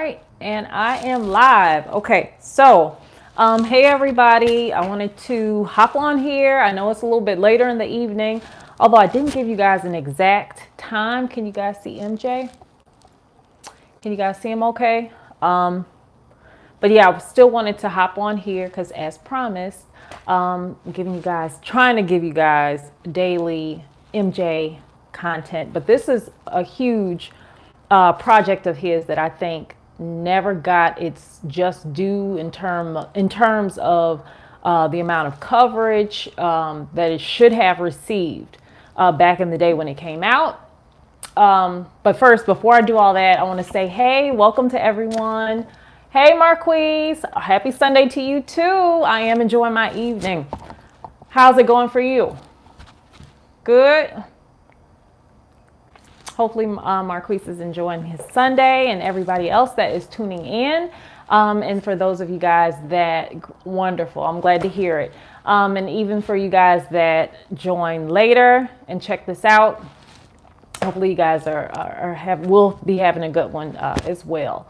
right, and I am live. Okay, so hey everybody, I wanted to hop on here. I know it's a little bit later in the evening, although I didn't give you guys an exact time. Can you guys see MJ? Can you guys see him okay? But yeah, I still wanted to hop on here because as promised, trying to give you guys daily MJ content. But this is a huge project of his that I think never got its just due in terms of the amount of coverage that it should have received back in the day when it came out. But first, before I do all that, I want to say, hey, welcome to everyone. Hey, Marquise, happy Sunday to you too. I am enjoying my evening. How's it going for you? Good. Hopefully Marquise is enjoying his Sunday and everybody else that is tuning in. And for those of you guys wonderful. I'm glad to hear it. And even for you guys that join later and check this out, hopefully you guys will be having a good one as well.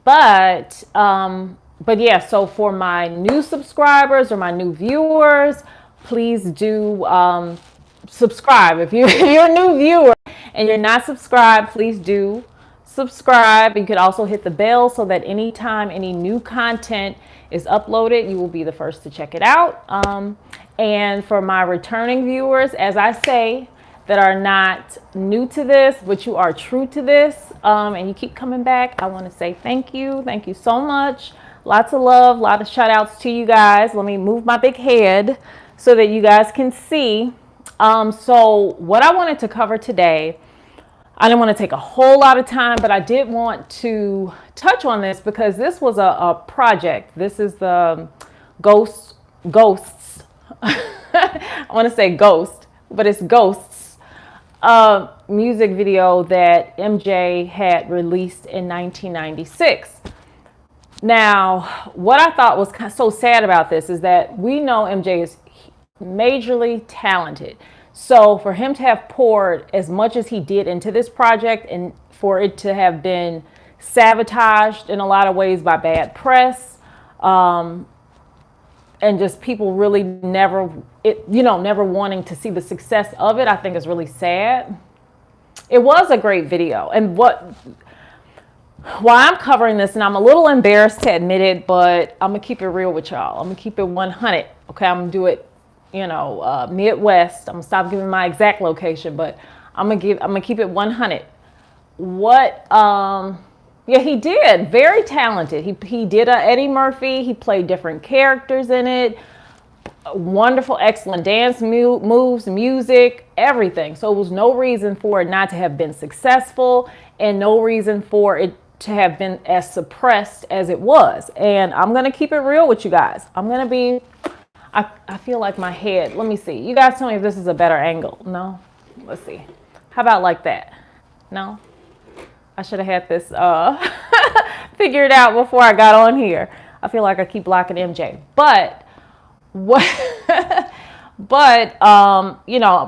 But yeah, so for my new subscribers or my new viewers, please do subscribe. If you're a new viewer and you're not subscribed, please do subscribe. You could also hit the bell so that anytime any new content is uploaded, you will be the first to check it out. And for my returning viewers, as I say, that are not new to this, but you are true to this, and you keep coming back, I want to say thank you. Thank you so much. Lots of love, a lot of shout outs to you guys. Let me move my big head so that you guys can see. So what I wanted to cover today, I didn't want to take a whole lot of time, but I did want to touch on this because this was a project. This is the Ghosts. I want to say Ghost, but it's Ghosts. Music video that MJ had released in 1996. Now, what I thought was so sad about this is that we know MJ is majorly talented. So for him to have poured as much as he did into this project and for it to have been sabotaged in a lot of ways by bad press, and just people really never wanting to see the success of it, I think is really sad. It was a great video. And why I'm covering this, and I'm a little embarrassed to admit it, but I'm gonna keep it real with y'all. I'm gonna keep it 100. Okay, I'm gonna do it, Midwest. I'm gonna stop giving my exact location, but I'm gonna keep it 100. Yeah, he did. Very talented. He did a Eddie Murphy. He played different characters in it. Wonderful, excellent dance moves, music, everything. So it was no reason for it not to have been successful and no reason for it to have been as suppressed as it was. And I'm going to keep it real with you guys. I feel like my head, let me see. You guys tell me if this is a better angle. No? Let's see. How about like that? No? I should have had this figured out before I got on here. I feel like I keep blocking MJ. But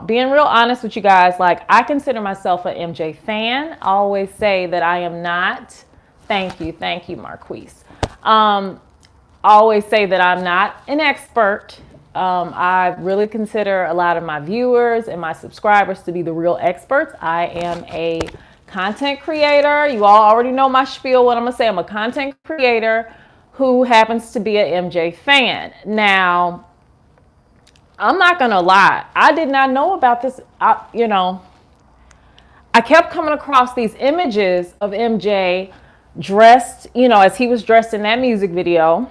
being real honest with you guys, like I consider myself an MJ fan. I always say that I am not. Thank you, Marquise. I always say that I'm not an expert. I really consider a lot of my viewers and my subscribers to be the real experts. I am a content creator. You all already know my spiel. What I'm gonna say, I'm a content creator who happens to be an MJ fan. Now, I'm not gonna lie, I did not know about this. I kept coming across these images of MJ dressed, as he was dressed in that music video.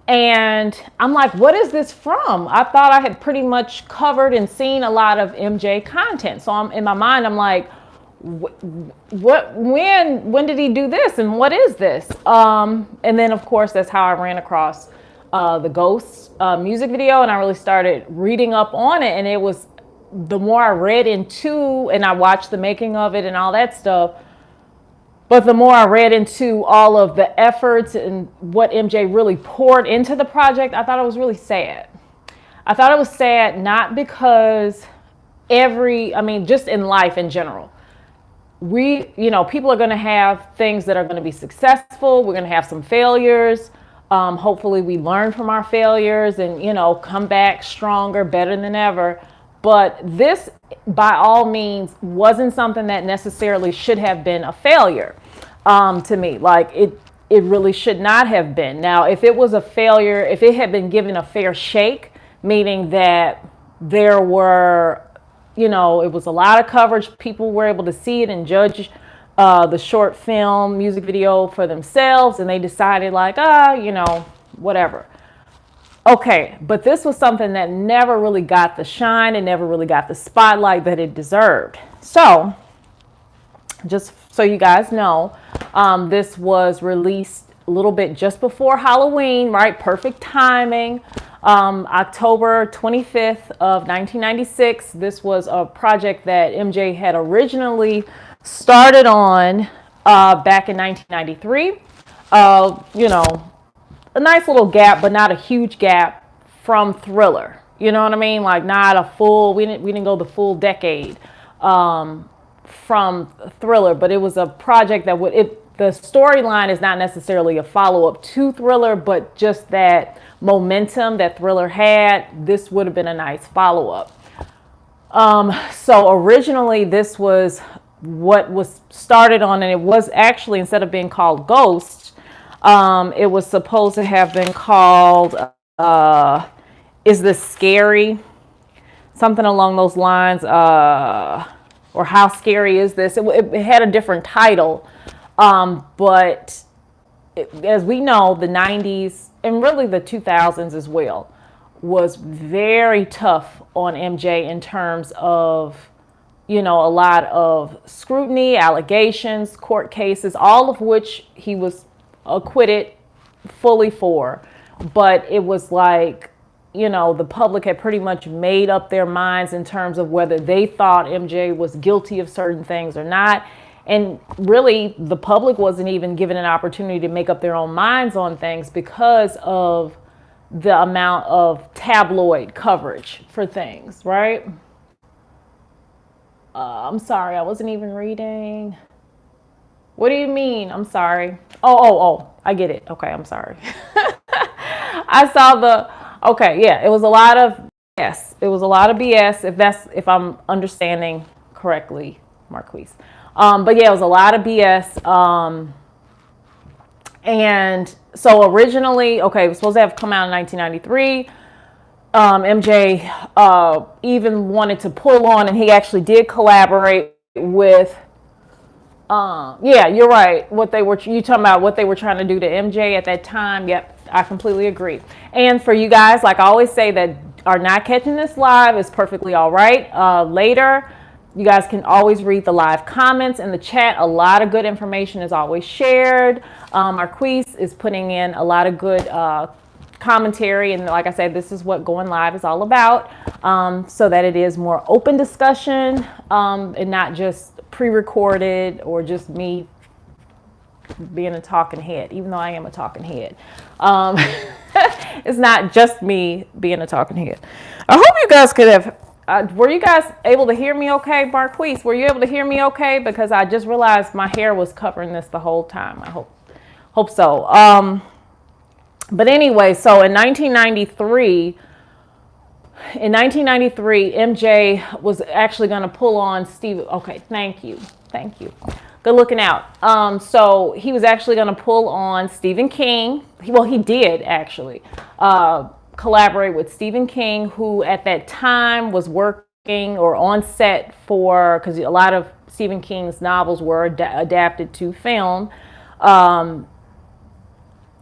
And I'm like, what is this from? I thought I had pretty much covered and seen a lot of MJ content. So in my mind, I'm like, when did he do this and what is this? And then of course that's how I ran across the Ghosts music video, and I really started reading up on it. And it was, the more I read into and I watched the making of it and all that stuff, but the more I read into all of the efforts and what MJ really poured into the project, I thought it was really sad. I thought it was sad not because just in life in general. people are going to have things that are going to be successful. We're going to have some failures. Hopefully we learn from our failures and, come back stronger, better than ever. But this, by all means, wasn't something that necessarily should have been a failure to me. Like it really should not have been. Now, if it was a failure, if it had been given a fair shake, meaning that there were, it was a lot of coverage, people were able to see it and judge the short film music video for themselves, and they decided like, whatever. Okay, but this was something that never really got the shine and never really got the spotlight that it deserved. So, just so you guys know, this was released a little bit just before Halloween, right? Perfect timing. October 25th of 1996. This was a project that MJ had originally started on back in 1993. A nice little gap, but not a huge gap from Thriller. You know what I mean? Like not a full, we didn't go the full decade from Thriller, but it was a project that the storyline is not necessarily a follow-up to Thriller, but just that momentum that Thriller had, this would have been a nice follow-up. So originally this was what was started on, and it was actually, instead of being called Ghost, it was supposed to have been called, Is This Scary? Something along those lines, or How Scary Is This? It had a different title, but as we know, the 90s and really the 2000s as well was very tough on MJ in terms of, a lot of scrutiny, allegations, court cases, all of which he was acquitted fully for. But it was like, the public had pretty much made up their minds in terms of whether they thought MJ was guilty of certain things or not. And really, the public wasn't even given an opportunity to make up their own minds on things because of the amount of tabloid coverage for things, right? I'm sorry, I wasn't even reading. What do you mean? I'm sorry. Oh, I get it. Okay, I'm sorry. I saw okay, yeah, it was a lot of BS. It was a lot of BS, if I'm understanding correctly, Marquise. But yeah, it was a lot of BS. And so originally, okay, it was supposed to have come out in 1993. MJ even wanted to pull on, and he actually did collaborate with, yeah, you're right. You talking about what they were trying to do to MJ at that time. Yep, I completely agree. And for you guys, like I always say, that are not catching this live, is perfectly all right. Later, you guys can always read the live comments in the chat. A lot of good information is always shared. Marquise is putting in a lot of good commentary, and like I said, this is what going live is all about, so that it is more open discussion and not just pre-recorded or just me being a talking head, even though I am a talking head. It's not just me being a talking head. I hope you guys could have, were you guys able to hear me okay? Marquise, were you able to hear me okay? Because I just realized my hair was covering this the whole time. I hope so. But anyway, so in 1993, MJ was actually going to pull on Steve. Okay, thank you. Good looking out. So he was actually going to pull on Stephen King. Well, he did actually collaborate with Stephen King, who at that time was working or on set for, because a lot of Stephen King's novels were adapted to film and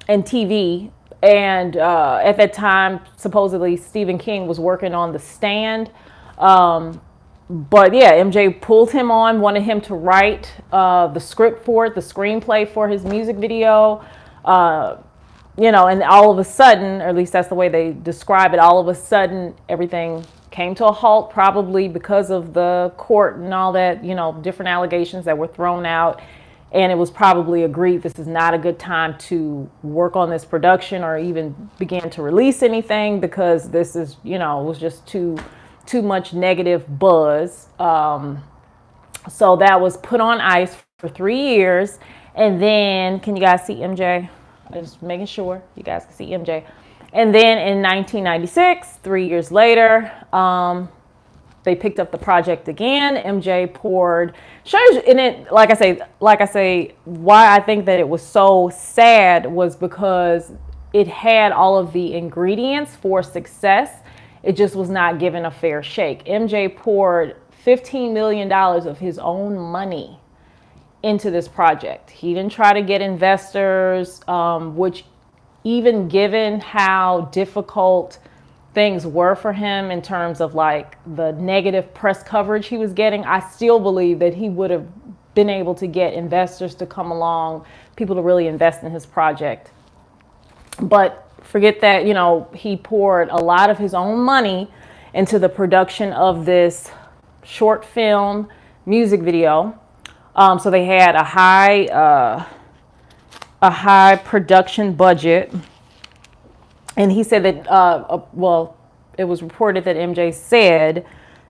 TV. And at that time, supposedly Stephen King was working on The Stand. But yeah, MJ pulled him on, wanted him to write the script for it, the screenplay for his music video. And all of a sudden, or at least that's the way they describe it, all of a sudden everything came to a halt, probably because of the court and all that, different allegations that were thrown out. And it was probably agreed this is not a good time to work on this production or even begin to release anything, because this is, it was just too much negative buzz So that was put on ice for 3 years. And then, can you guys see MJ? I'm just making sure you guys can see MJ. And then in 1996, 3 years later, they picked up the project again. MJ poured, shows in it, like I say, why I think that it was so sad was because it had all of the ingredients for success. It just was not given a fair shake. MJ poured $15 million of his own money into this project. He didn't try to get investors, which even given how difficult things were for him in terms of like the negative press coverage he was getting, I still believe that he would have been able to get investors to come along, people to really invest in his project. But forget that, you know, he poured a lot of his own money into the production of this short film music video. So they had a high production budget. And he said that, well, it was reported that MJ said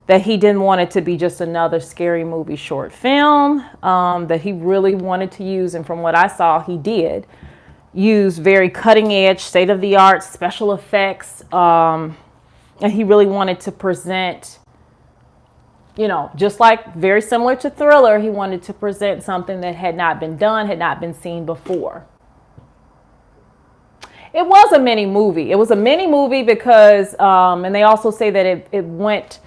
that he didn't want it to be just another scary movie short film, that he really wanted to use, and from what I saw, he did, use very cutting edge, state of the art special effects. And he really wanted to present, you know, just like very similar to Thriller, he wanted to present something that had not been done, had not been seen before. It was a mini movie. It was a mini movie because, and they also say that it went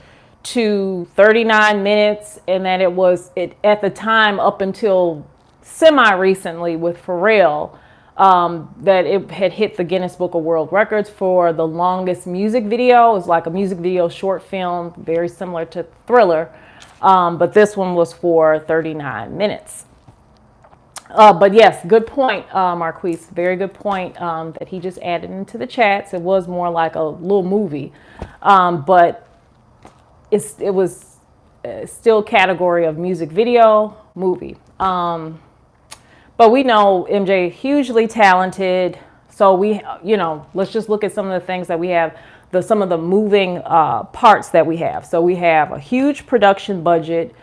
to 39 minutes and that it was, at the time up until semi-recently with Pharrell, that it had hit the Guinness Book of World Records for the longest music video. It was like a music video short film, very similar to Thriller, but this one was for 39 minutes. But yes, good point, Marquise. Very good point that he just added into the chats. It was more like a little movie, but it was still category of music video movie. But we know MJ hugely talented. So we, you know, let's just look at some of the things that we have, some of the moving parts that we have. So we have a huge production budget.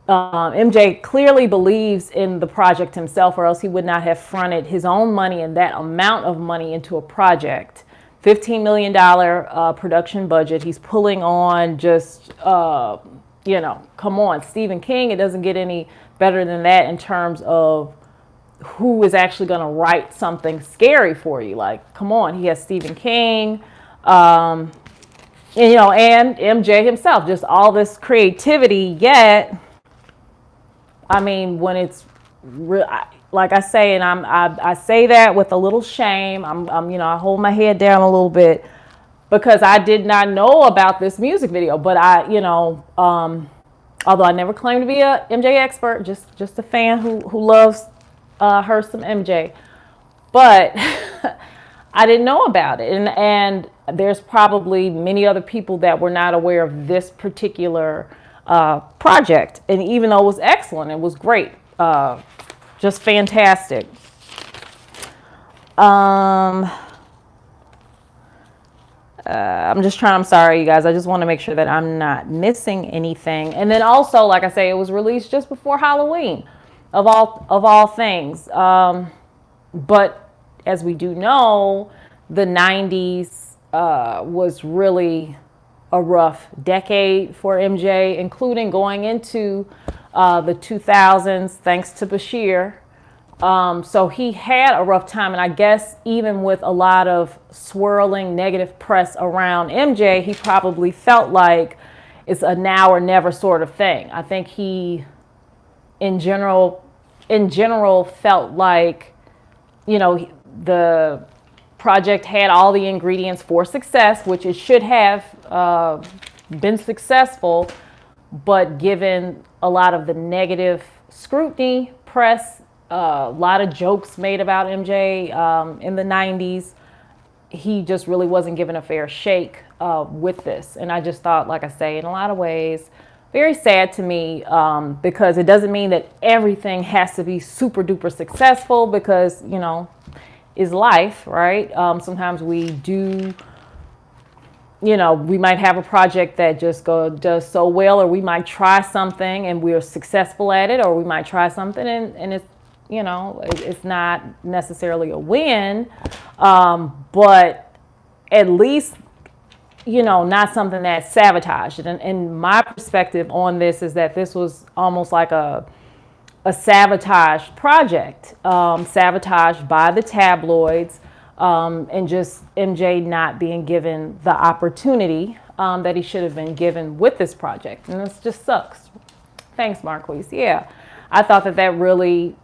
MJ clearly believes in the project himself, or else he would not have fronted his own money and that amount of money into a project. $15 million production budget. He's pulling on just, you know, come on, Stephen King. It doesn't get any better than that in terms of who is actually going to write something scary for you. Like, come on, he has Stephen King, and, you know, and MJ himself, just all this creativity, yet, I mean, when it's real, like I say, and I say that with a little shame. I'm, you know, I hold my head down a little bit because I did not know about this music video. But I, you know, although I never claimed to be a MJ expert, just a fan who loves her some MJ. But I didn't know about it, and there's probably many other people that were not aware of this particular project. And even though it was excellent, it was great, just fantastic. I'm sorry, you guys. I just want to make sure that I'm not missing anything. And then also, like I say, it was released just before Halloween, of all things. But as we do know, the 90s was really a rough decade for MJ, including going into the 2000s, thanks to Bashir. So he had a rough time, and I guess even with a lot of swirling negative press around MJ, he probably felt like it's a now or never sort of thing. I think he, in general felt like, you know, the project had all the ingredients for success, which it should have been successful, but given a lot of the negative scrutiny, press, a lot of jokes made about MJ in the 90s, he just really wasn't given a fair shake with this. And I just thought, like I say, in a lot of ways, very sad to me, because it doesn't mean that everything has to be super duper successful, because, you know, is life, right? Sometimes we do we might have a project that just does so well, or we might try something and we're successful at it, or we might try something and it's, it's not necessarily a win, but at least, not something that's sabotaged. And my perspective on this is that this was almost like a sabotaged project, sabotaged by the tabloids, and just MJ not being given the opportunity that he should have been given with this project. And this just sucks. Thanks, Marquise. Yeah, I thought that really,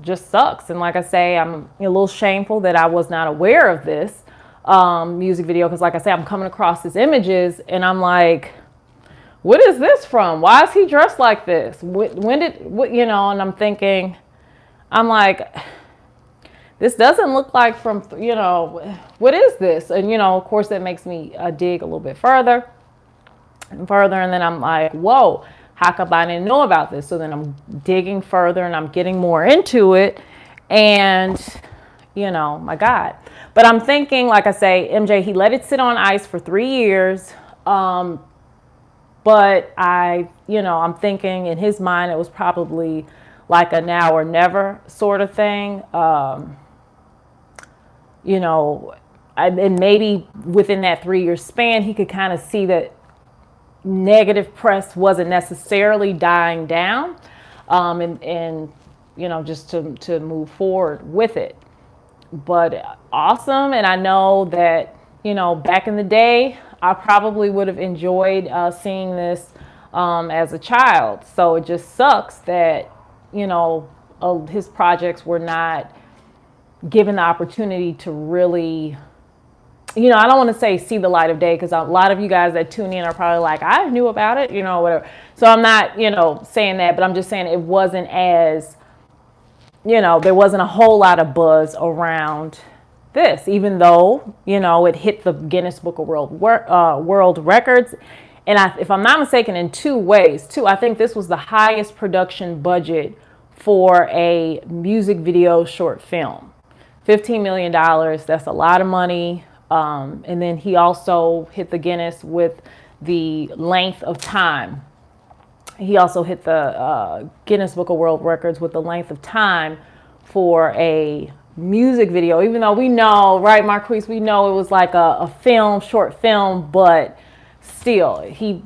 just sucks. And like I say, I'm a little shameful that I was not aware of this music video, because like I say, I'm coming across his images and I'm like, what is this from? Why is he dressed like this? And I'm thinking, I'm like, this doesn't look like from, what is this? And, of course, that makes me dig a little bit further and further. And then I'm like, whoa, how come I didn't know about this? So then I'm digging further and I'm getting more into it. And, my God. But I'm thinking, like I say, MJ, he let it sit on ice for 3 years. But I'm thinking in his mind, it was probably like a now or never sort of thing. And maybe within that 3-year span, he could kind of see that negative press wasn't necessarily dying down, and just to move forward with it. But awesome. And I know that, back in the day, I probably would have enjoyed seeing this as a child. So it just sucks that, his projects were not given the opportunity to really, I don't want to say see the light of day, because a lot of you guys that tune in are probably like, I knew about it, whatever. So I'm not, saying that, but I'm just saying it wasn't as, there wasn't a whole lot of buzz around this, even though, it hit the Guinness Book of World Records. And if I'm not mistaken, in 2 ways, too. I think this was the highest production budget for a music video short film. $15 million, that's a lot of money. And then he also hit the Guinness with the length of time. He also hit the Guinness Book of World Records with the length of time for a music video, even though we know, right, Marquise, we know it was like a short film, but still, he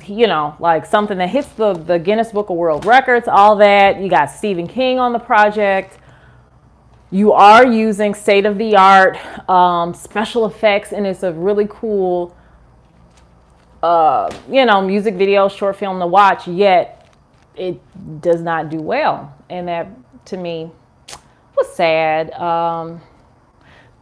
like something that hits the Guinness Book of World Records, all that. You got Stephen King on the project. You are using state-of-the-art special effects, and it's a really cool, music video, short film to watch, yet it does not do well. And that, to me, was sad.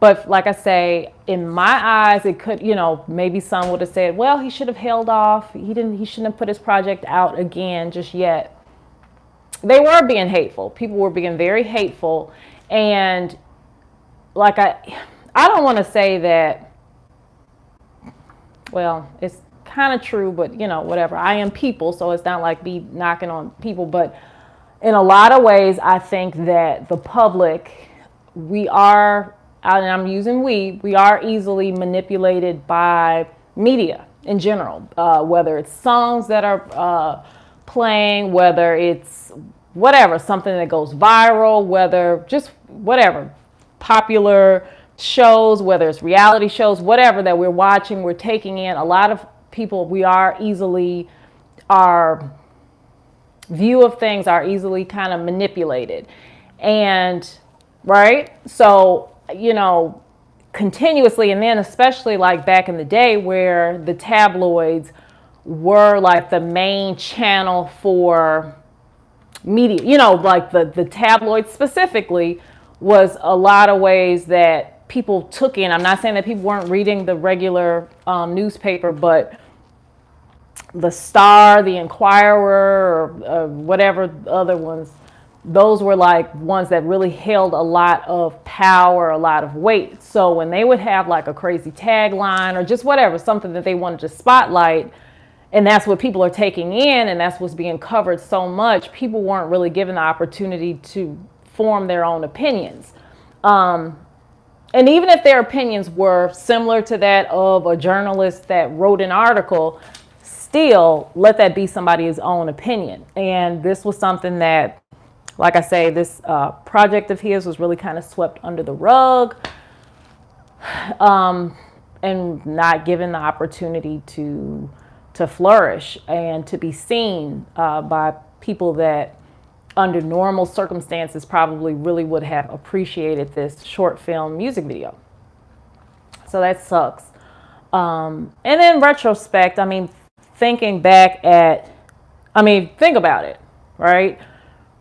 But like I say, in my eyes, it could, maybe some would have said, well, he should have held off. He shouldn't have put his project out again just yet. They were being hateful. People were being very hateful. And like, I don't want to say that, well, it's kind of true, but whatever. I am people, so it's not like me knocking on people. But in a lot of ways, I think that the public, we are, and I'm using we are easily manipulated by media in general, whether it's songs that are playing, whether it's whatever, something that goes viral, whether just whatever, popular shows, whether it's reality shows, whatever that we're watching, we're taking in. A lot of people, our view of things are easily kind of manipulated. And, right? So, continuously, and then especially like back in the day where the tabloids were like the main channel for media, like the tabloids specifically was a lot of ways that people took in. I'm not saying that people weren't reading the regular newspaper, but the Star, the Inquirer, or whatever other ones, those were like ones that really held a lot of power, a lot of weight. So when they would have like a crazy tagline or just whatever, something that they wanted to spotlight, and that's what people are taking in, and that's what's being covered so much, people weren't really given the opportunity to form their own opinions. and even if their opinions were similar to that of a journalist that wrote an article, still let that be somebody's own opinion. And this was something that, like I say, this project of his was really kind of swept under the rug, and not given the opportunity to flourish and to be seen by people that under normal circumstances probably really would have appreciated this short film music video. So that sucks. And in retrospect, I mean, thinking back at, I mean, think about it, right?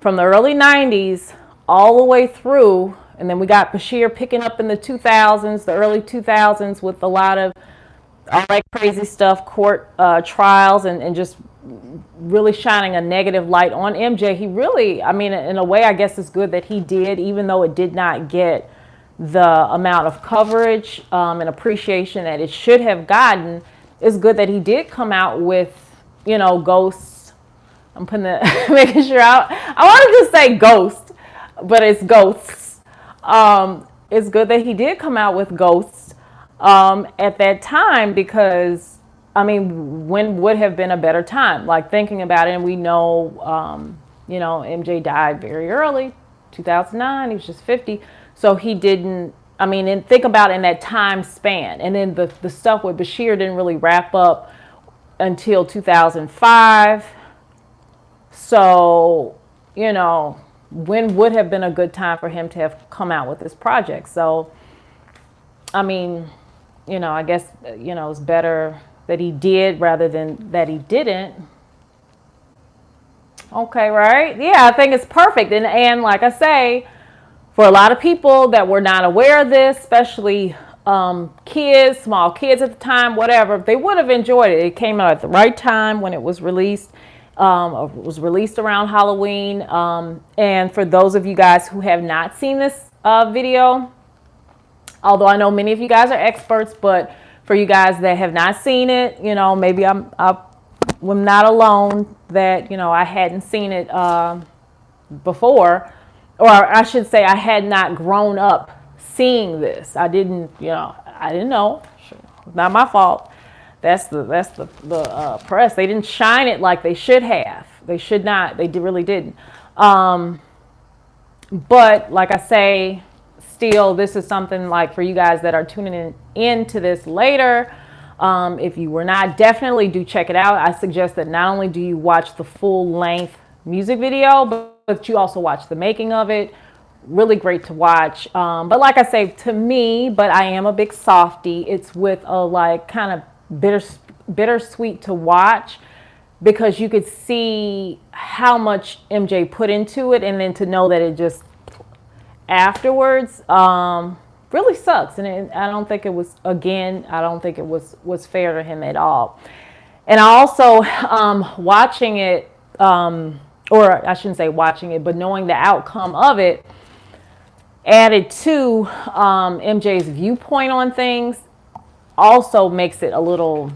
From the early 90s all the way through, and then we got Bashir picking up in the 2000s, the early 2000s, with a lot of all that crazy stuff, court trials, and just really shining a negative light on MJ. He really, I mean, in a way, I guess it's good that he did, even though it did not get the amount of coverage and appreciation that it should have gotten. It's good that he did come out with, you know, Ghosts. I'm putting the, making sure I wanted to say Ghost, but it's Ghosts. It's good that he did come out with Ghosts at that time, because, I mean, when would have been a better time? Like, thinking about it, and we know, you know, MJ died very early, 2009, he was just 50. So he didn't, I mean, and think about in that time span. And then the stuff with Bashir didn't really wrap up until 2005. So, you know, when would have been a good time for him to have come out with this project? So, I mean, you know, I guess, you know, it's better that he did rather than that he didn't. Okay, right? Yeah, I think it's perfect. And like I say, for a lot of people that were not aware of this, especially kids, small kids at the time, whatever, they would have enjoyed it. It came out at the right time when it was released. It was released around Halloween. And for those of you guys who have not seen this video, although I know many of you guys are experts, but for you guys that have not seen it, you know, maybe I'm not alone that, you know, I hadn't seen it before. Or I should say, I had not grown up seeing this. I didn't, you know, I didn't know. Not my fault. That's the press. They didn't shine it like they should have. They should not. They really didn't. But like I say, still, this is something like for you guys that are tuning into this later. If you were not, definitely do check it out. I suggest that not only do you watch the full length music video, but you also watch the making of it. Really great to watch. But like I say, to me, but I am a big softie, it's with a like kind of bittersweet to watch, because you could see how much MJ put into it, and then to know that it just afterwards really sucks. And I don't think it was, again, I don't think it was fair to him at all. And I also watching it, or I shouldn't say watching it, but knowing the outcome of it added to MJ's viewpoint on things also makes it a little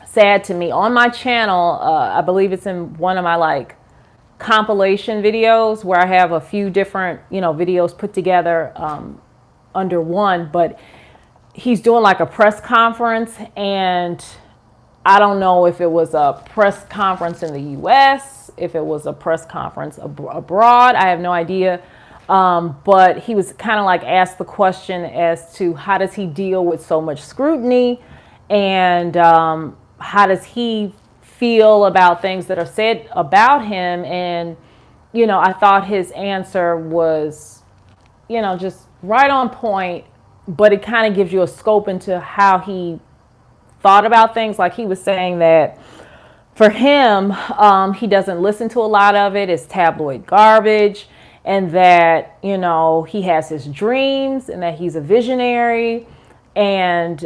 sad to me. On my channel, I believe it's in one of my like compilation videos where I have a few different, you know, videos put together under one, but he's doing like a press conference, and I don't know if it was a press conference in the US, if it was a press conference abroad, I have no idea. But he was kind of like asked the question as to how does he deal with so much scrutiny, and how does he feel about things that are said about him. And, you know, I thought his answer was, you know, just right on point, but it kind of gives you a scope into how he thought about things. Like he was saying that for him, he doesn't listen to a lot of it. It's tabloid garbage, and that, you know, he has his dreams and that he's a visionary. And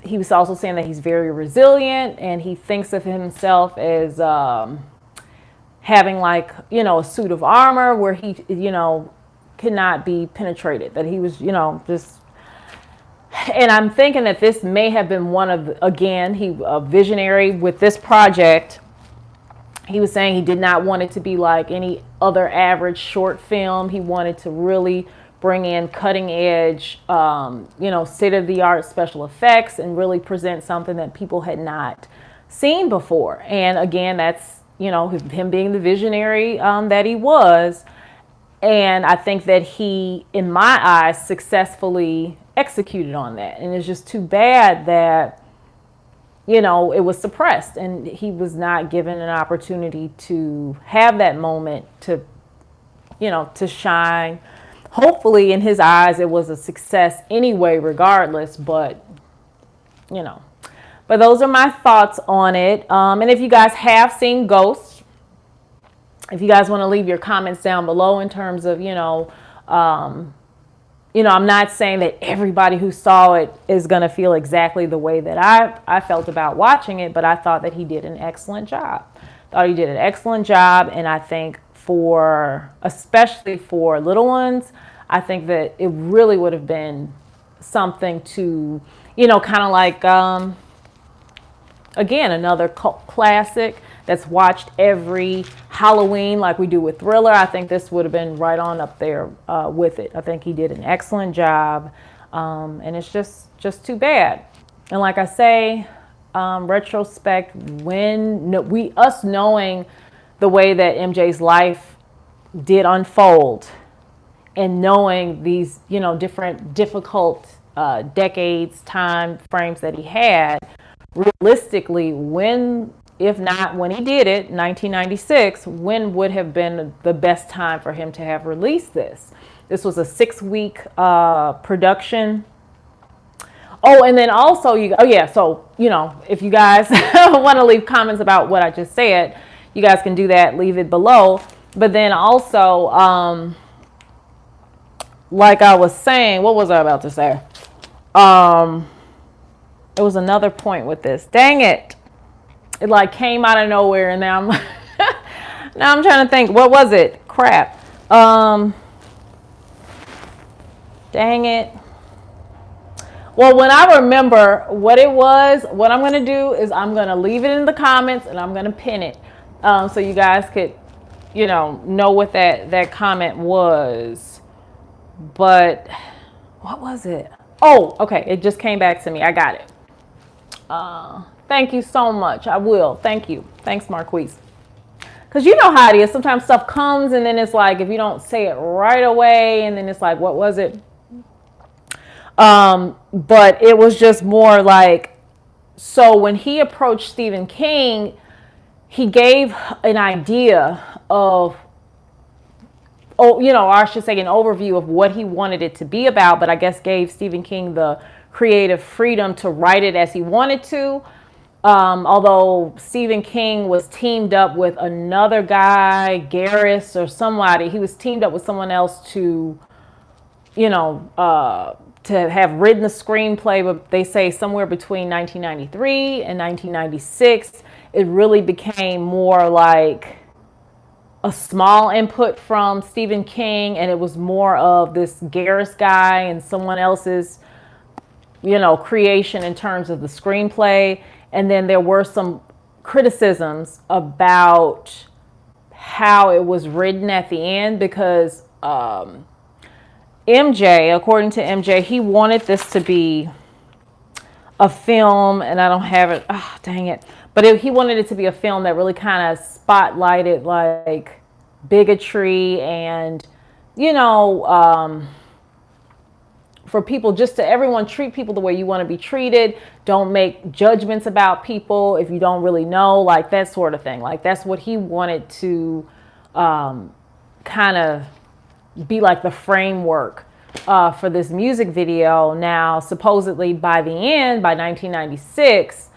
he was also saying that he's very resilient, and he thinks of himself as having like, you know, a suit of armor where he, you know, cannot be penetrated, that he was, you know, just. And I'm thinking that this may have been one of, again, he a visionary with this project. He was saying he did not want it to be like any other average short film. He wanted to really bring in cutting edge, state-of-the-art special effects and really present something that people had not seen before. And again, that's, him being the visionary that he was. And I think that he, in my eyes, successfully executed on that. And it's just too bad that, it was suppressed and he was not given an opportunity to have that moment to shine. Hopefully, in his eyes, it was a success anyway, regardless. But those are my thoughts on it. And if you guys have seen Ghost, if you guys want to leave your comments down below in terms of, I'm not saying that everybody who saw it is going to feel exactly the way that I felt about watching it, but I thought that he did an excellent job. And I think especially for little ones, I think that it really would have been something to, kind of like, again, another cult classic that's watched every Halloween like we do with Thriller. I think this would have been right on up there with it. I think he did an excellent job, and it's just too bad. And like I say, retrospect, us knowing the way that MJ's life did unfold, and knowing these different difficult decades, time frames that he had, realistically, if not when he did it, 1996, when would have been the best time for him to have released this? This was a 6-week production. Oh, and then also, if you guys want to leave comments about what I just said, you guys can do that, leave it below. But then also, like I was saying, what was I about to say? It was another point with this. Dang it. It like came out of nowhere, and now I'm trying to think, what was it? Crap. Dang it. Well, when I remember what it was, what I'm going to do is I'm going to leave it in the comments and I'm going to pin it, so you guys could, know what that comment was. But what was it? Oh, okay. It just came back to me. I got it. Thank you so much. I will. Thank you. Thanks, Marquise. Because you know how it is. Sometimes stuff comes and then it's like, if you don't say it right away, and then it's like, what was it? But it was just more like, so when he approached Stephen King, he gave an idea of, or I should say an overview of what he wanted it to be about, but I guess gave Stephen King the creative freedom to write it as he wanted to. Although Stephen King was teamed up with another guy, Garris or somebody, he was teamed up with someone else to have written the screenplay, but they say somewhere between 1993 and 1996, it really became more like a small input from Stephen King, and it was more of this Garris guy and someone else's, creation in terms of the screenplay. And then there were some criticisms about how it was written at the end, because MJ, according to MJ, he wanted this to be a film, and I don't have it. Oh, dang it. But he wanted it to be a film that really kind of spotlighted like bigotry and, for people, just to everyone, treat people the way you want to be treated. Don't make judgments about people if you don't really know, like that sort of thing. Like that's what he wanted to kind of be like the framework for this music video. Now, supposedly by the end, by 1996,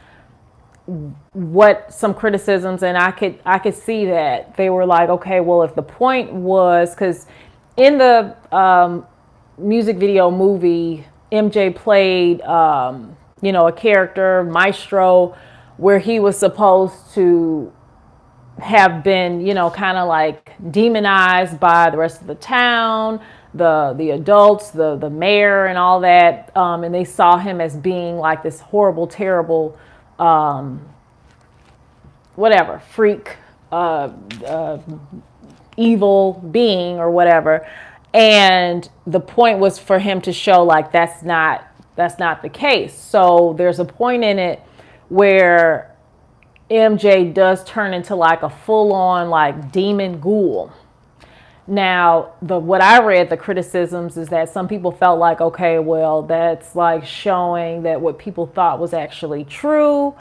what some criticisms, and I could see that they were like, okay, well, if the point was, because in the music video movie, MJ played a character, Maestro, where he was supposed to have been kind of like demonized by the rest of the town, the adults, the mayor and all that, and they saw him as being like this horrible, terrible freak, evil being or whatever. And the point was for him to show like that's not the case. So there's a point in it where MJ does turn into like a full-on like demon ghoul. Now, what I read, the criticisms is that some people felt like, okay, well, that's like showing that what people thought was actually true.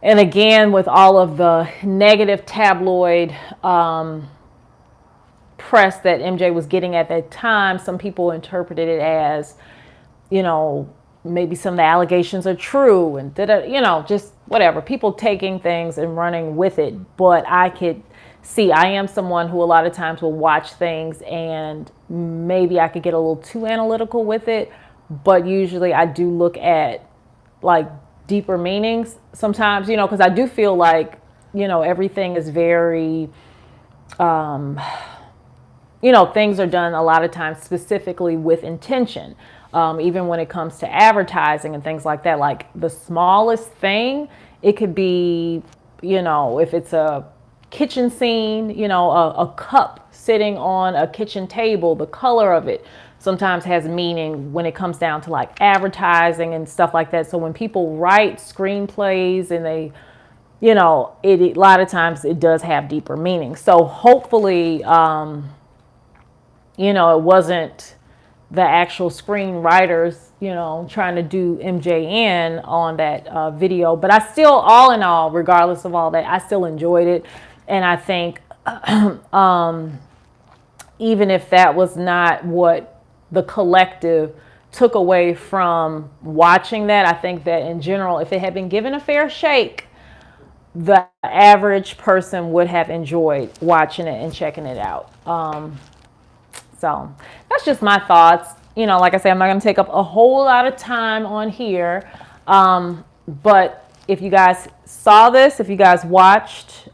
And again, with all of the negative tabloid press that MJ was getting at that time, some people interpreted it as, you know, maybe some of the allegations are true and you know, just whatever, people taking things and running with it. But I could see, I am someone who a lot of times will watch things and maybe I could get a little too analytical with it, but usually I do look at like deeper meanings sometimes, you know, because I do feel like, you know, everything is very you know, things are done a lot of times specifically with intention. Even when it comes to advertising and things like that, like the smallest thing, it could be, you know, if it's a kitchen scene, you know, a cup sitting on a kitchen table, the color of it sometimes has meaning when it comes down to like advertising and stuff like that. So when people write screenplays and they, you know, a lot of times it does have deeper meaning. So hopefully, you know, it wasn't the actual screenwriters, you know, trying to do MJ in on that video. But I still, all in all, regardless of all that, I still enjoyed it. And I think even if that was not what the collective took away from watching that, I think that in general, if it had been given a fair shake, the average person would have enjoyed watching it and checking it out. So that's just my thoughts. You know, like I said, I'm not going to take up a whole lot of time on here. But if you guys saw this, if you guys watched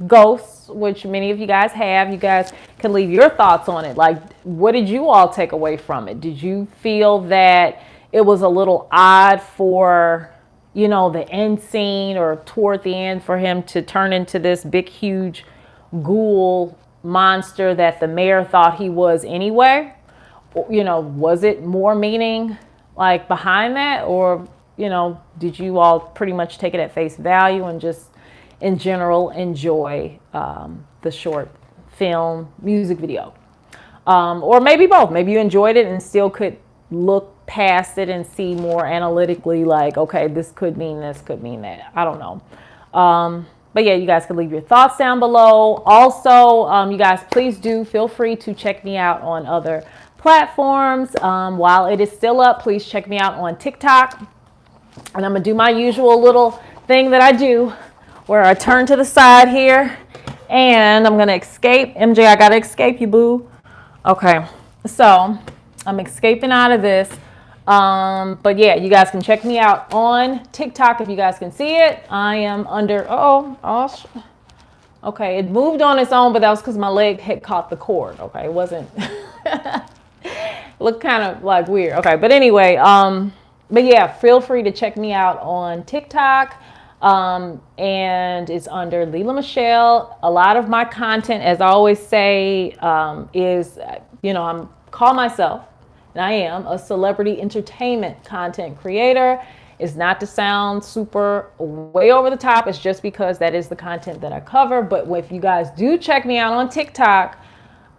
Ghosts, which many of you guys have, you guys can leave your thoughts on it. Like, what did you all take away from it? Did you feel that it was a little odd for, you know, the end scene or toward the end for him to turn into this big, huge ghoul monster that the mayor thought he was anyway? You know, was it more meaning like behind that, or, you know, did you all pretty much take it at face value and just in general enjoy the short film music video? Or maybe both. Maybe you enjoyed it and still could look past it and see more analytically like, okay, this could mean this, could mean that. I don't know. But yeah, you guys can leave your thoughts down below. Also, you guys, please do feel free to check me out on other platforms. While it is still up, please check me out on TikTok. And I'm going to do my usual little thing that I do where I turn to the side here and I'm going to escape. MJ, I got to escape you, boo. Okay, so I'm escaping out of this. But yeah, you guys can check me out on TikTok if you guys can see it. I am under, okay, it moved on its own, but that was because my leg had caught the cord. Okay, it wasn't, looked kind of like weird. Okay, but anyway, but yeah, feel free to check me out on TikTok. And it's under Leela Michelle. A lot of my content, as I always say, is, you know, I'm call myself, and I am a celebrity entertainment content creator. It's not to sound super way over the top. It's just because that is the content that I cover. But if you guys do check me out on TikTok,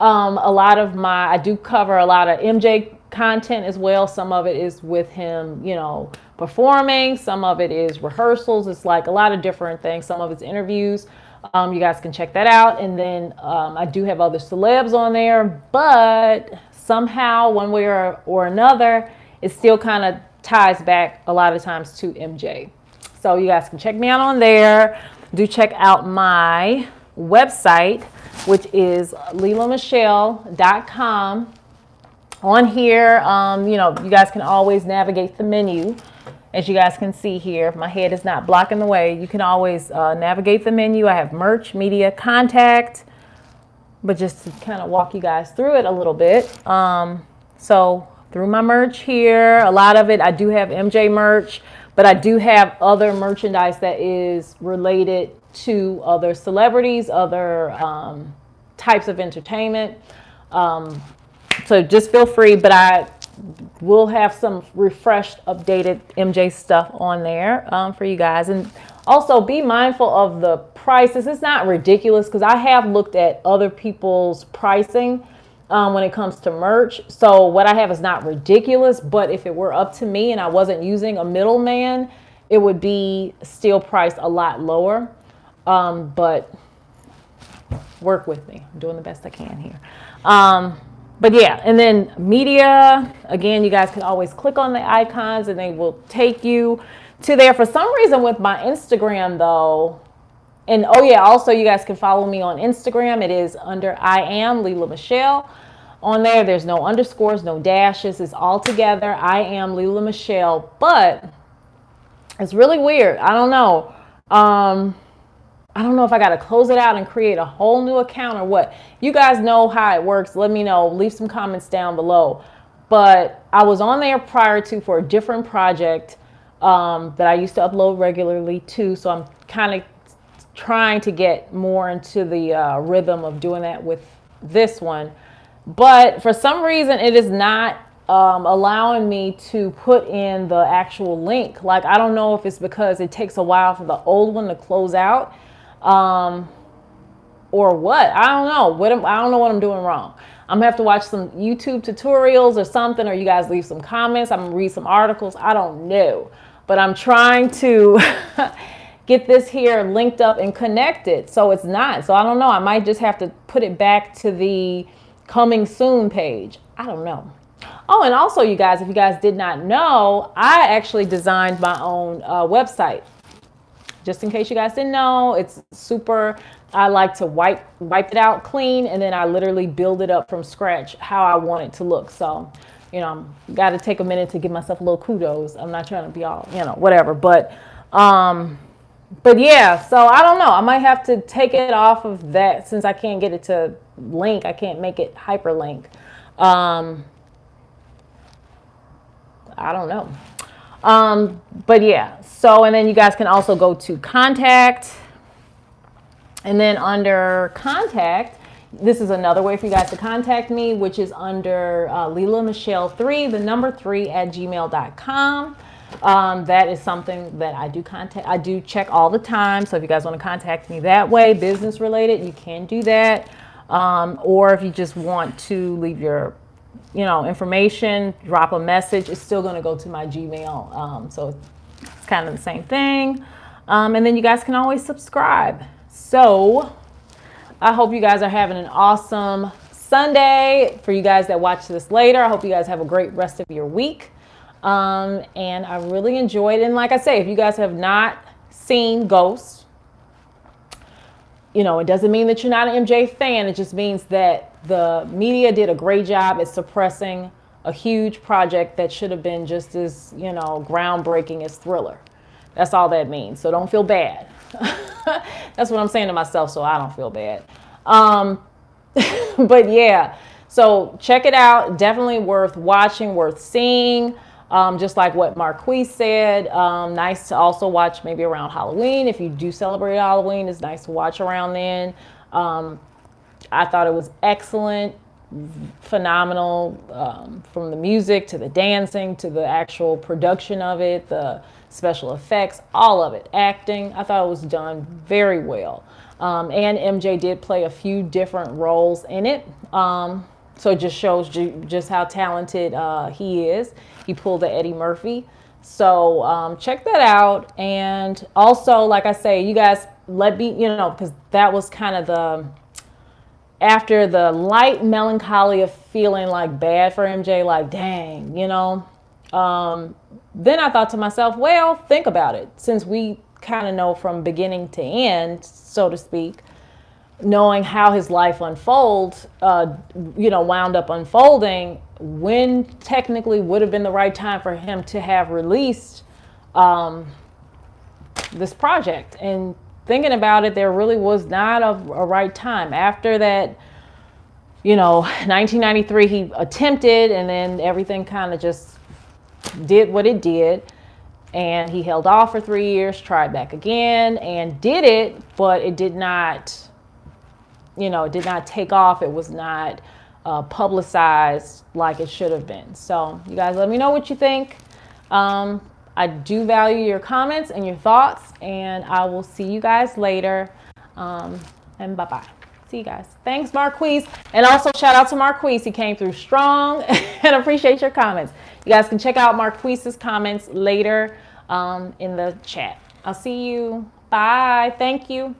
a lot of I do cover a lot of MJ content as well. Some of it is with him, you know, performing. Some of it is rehearsals. It's like a lot of different things. Some of it's interviews. You guys can check that out. And then I do have other celebs on there, but somehow, one way or another, it still kind of ties back a lot of times to MJ. So you guys can check me out on there. Do check out my website, which is leelamichelle.com. On here, you know, you guys can always navigate the menu. As you guys can see here, if my head is not blocking the way, you can always navigate the menu. I have merch, media, contact, but just to kind of walk you guys through it a little bit. So through my merch here, a lot of it, I do have MJ merch, but I do have other merchandise that is related to other celebrities, other types of entertainment. So just feel free, but I will have some refreshed, updated MJ stuff on there for you guys. And also be mindful of the prices. It's not ridiculous because I have looked at other people's pricing when it comes to merch. So what I have is not ridiculous, but if it were up to me and I wasn't using a middleman, it would be still priced a lot lower. But work with me. I'm doing the best I can here. But yeah, and then media, again, you guys can always click on the icons and they will take you to there. For some reason with my Instagram though, and oh yeah, also you guys can follow me on Instagram. It is under I am Leila Michelle. On there, there's no underscores, no dashes. It's all together. I am Leila Michelle. But it's really weird. I don't know. I don't know if I got to close it out and create a whole new account or what. You guys know how it works. Let me know. Leave some comments down below. But I was on there prior to for a different project that I used to upload regularly too. So I'm kind of trying to get more into the rhythm of doing that with this one. But for some reason, it is not allowing me to put in the actual link. Like, I don't know if it's because it takes a while for the old one to close out. Or what? I don't know. I don't know what I'm doing wrong. I'm gonna have to watch some YouTube tutorials or something, or you guys leave some comments. I'm gonna read some articles. I don't know, but I'm trying to get this here linked up and connected. So it's not. So I don't know. I might just have to put it back to the coming soon page. I don't know. Oh, and also you guys, if you guys did not know, I actually designed my own website. Just in case you guys didn't know, it's super, I like to wipe it out clean, and then I literally build it up from scratch how I want it to look. So, you know, got to take a minute to give myself a little kudos. I'm not trying to be all, you know, whatever. But yeah, so I don't know. I might have to take it off of that since I can't get it to link. I can't make it hyperlink. I don't know. But yeah, so, and then you guys can also go to contact, and then under contact, this is another way for you guys to contact me, which is under Leila Michelle 3, the number 3 at gmail.com. That is something that I do check all the time. So if you guys want to contact me that way, business related, you can do that. Or if you just want to leave your information, drop a message, it's still going to go to my Gmail. So it's kind of the same thing. And then you guys can always subscribe. So I hope you guys are having an awesome Sunday. For you guys that watch this later, I hope you guys have a great rest of your week. And I really enjoyed it. And like I say, if you guys have not seen Ghost, it doesn't mean that you're not an MJ fan. It just means that the media did a great job at suppressing a huge project that should have been just as, groundbreaking as Thriller. That's all that means. So don't feel bad. That's what I'm saying to myself, so I don't feel bad. But yeah, so check it out. Definitely worth watching, worth seeing. Just like what Marquise said, nice to also watch maybe around Halloween. If you do celebrate Halloween, it's nice to watch around then. I thought it was excellent, phenomenal, from the music to the dancing to the actual production of it, the special effects, all of it, acting. I thought it was done very well. And MJ did play a few different roles in it. So it just shows just how talented he is. He pulled the Eddie Murphy. So check that out. And also, like I say, you guys let me, because that was kind of after the light melancholy of feeling like bad for MJ, like, dang, then I thought to myself, well, think about it. Since we kind of know from beginning to end, so to speak, knowing how his life wound up unfolding, when technically would have been the right time for him to have released this project. And thinking about it, there really was not a right time. After that, 1993, he attempted, and then everything kind of just did what it did. And he held off for 3 years, tried back again, and did it, but it did not, it did not take off. It was not publicized like it should have been. So you guys let me know what you think. I do value your comments and your thoughts, and I will see you guys later. And bye-bye. See you guys. Thanks, Marquise. And also shout out to Marquise. He came through strong and appreciate your comments. You guys can check out Marquise's comments later in the chat. I'll see you. Bye. Thank you.